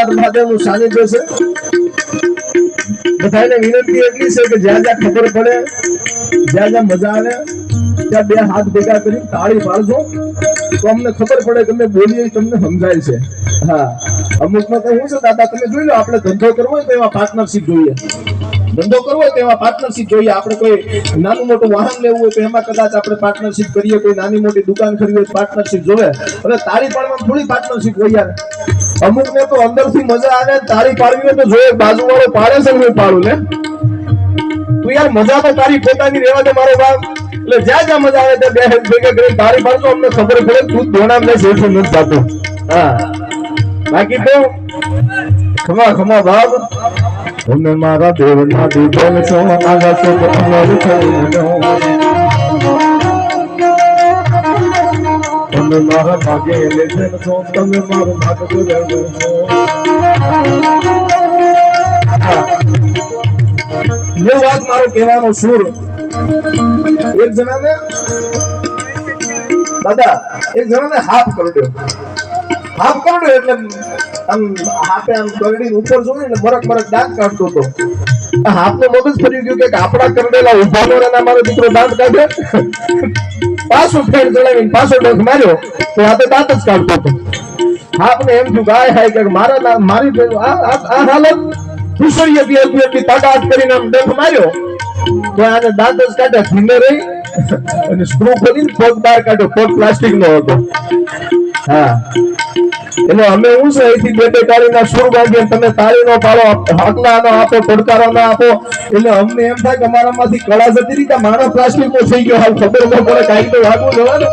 મહાદેવનું સાનિધ્ય છે. બધાને વિનંતી એટલી છે કે જ્યાં જ્યાં ખબર પડે, જ્યાં જ્યાં મજા આવે ત્યાં બે હાથ ભેગા કરી તાળી પાડજો તો અમને ખબર પડે કે અમે બોલીએ તમને સમજાય છે. હા, અમુક માં તો શું છે દાદા, તમે જોઈ લો, આપણે ધંધો કરવો હોય તો એમાં પાર્ટનરશિપ જોઈએ. ધંધો કરવો હોય તો એમાં પાર્ટનરશિપ જોઈએ. આપણે કોઈ નાનું મોટું વાહન લેવું હોય તો એમાં કદાચ આપણે પાર્ટનરશિપ કરીએ. કોઈ નાની મોટી દુકાન કરવી હોય તો પાર્ટનરશિપ જોવે. હવે તાળી પાડવામાં થોડી પાર્ટનરશિપ હોય યાર. અમુક ને તો અંદરથી મજા આવે, તાળી પાડવી હોય તો જોઈએ બાજુ વાળો પાડે છે હું પાડું ને. તું યાર મજા તો તારી પોતાની રહેવા દે મારો બાપ. એટલે જ્યાં જ્યાં મજા આવે ત્યાં બે હાથ ભેગા કરી તાળી પાડતો અમને ખબર પડે તું દોણામ ને શેઠ નથી જાતું. હા, બાકી તો ખમા ખમા બાપ. તમે મારા દેવના દીધેલ છો, આગળ છો તો અમર થઈને તમે મારા ભાગે લેખેલ છો, તમે મારું ભાગ ગુજારો છો. એ વાત મારો કહેવાનો સુર. એક જણાને દાદા, એક જણાને હાફ કરી દો. હાફ કરી દો એટલે આમ હાથે આમ કરડી ઉપર જોઈ ને મરક મરક દાંત કાઢતો હતો. હાથને મગજ ફરી ગયું કે આપડા કરડેલા ઉભા નો ને મારો દીકરો દાંત કાઢે. પાછું ફેર ચડાવીને પાછો ડંખ માર્યો તો આ તો દાંત જ કાઢતો હતો. આપને એમ થયું ગાય હાય કે મારા મારી આ હાલત ખુશરીએ બી તાકાત કરીને આમ ડંખ માર્યો તો આને દાંત જ કાઢે. ધીમે રહી અને સ્ક્રૂ ખોલીને પગ બહાર કાઢ્યો. પગ પ્લાસ્ટિક નો હતો. હા, એટલે અમે હું છે અહીંથી બે બે તાળીના સુર બાંધીએ, તમે તાળી નો પાડો, હાકલા નો આપો, પડકારો ના આપો. એટલે અમને એમ થાય કે અમારામાંથી કળા જતી રહી, માણસ પ્લાસ્ટિક નો થઈ ગયો. હાલ ખબર ન પડે, કાંઈ તો વાગવું જવાનું.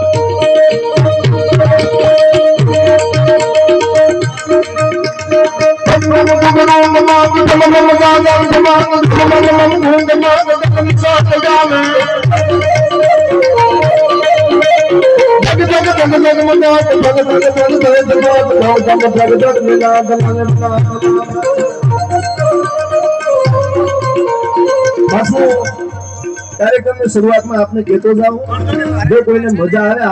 કાર્યક્રમની શરૂઆતમાં આપને કહેતો જાઉં, જો કોઈને મજા આવે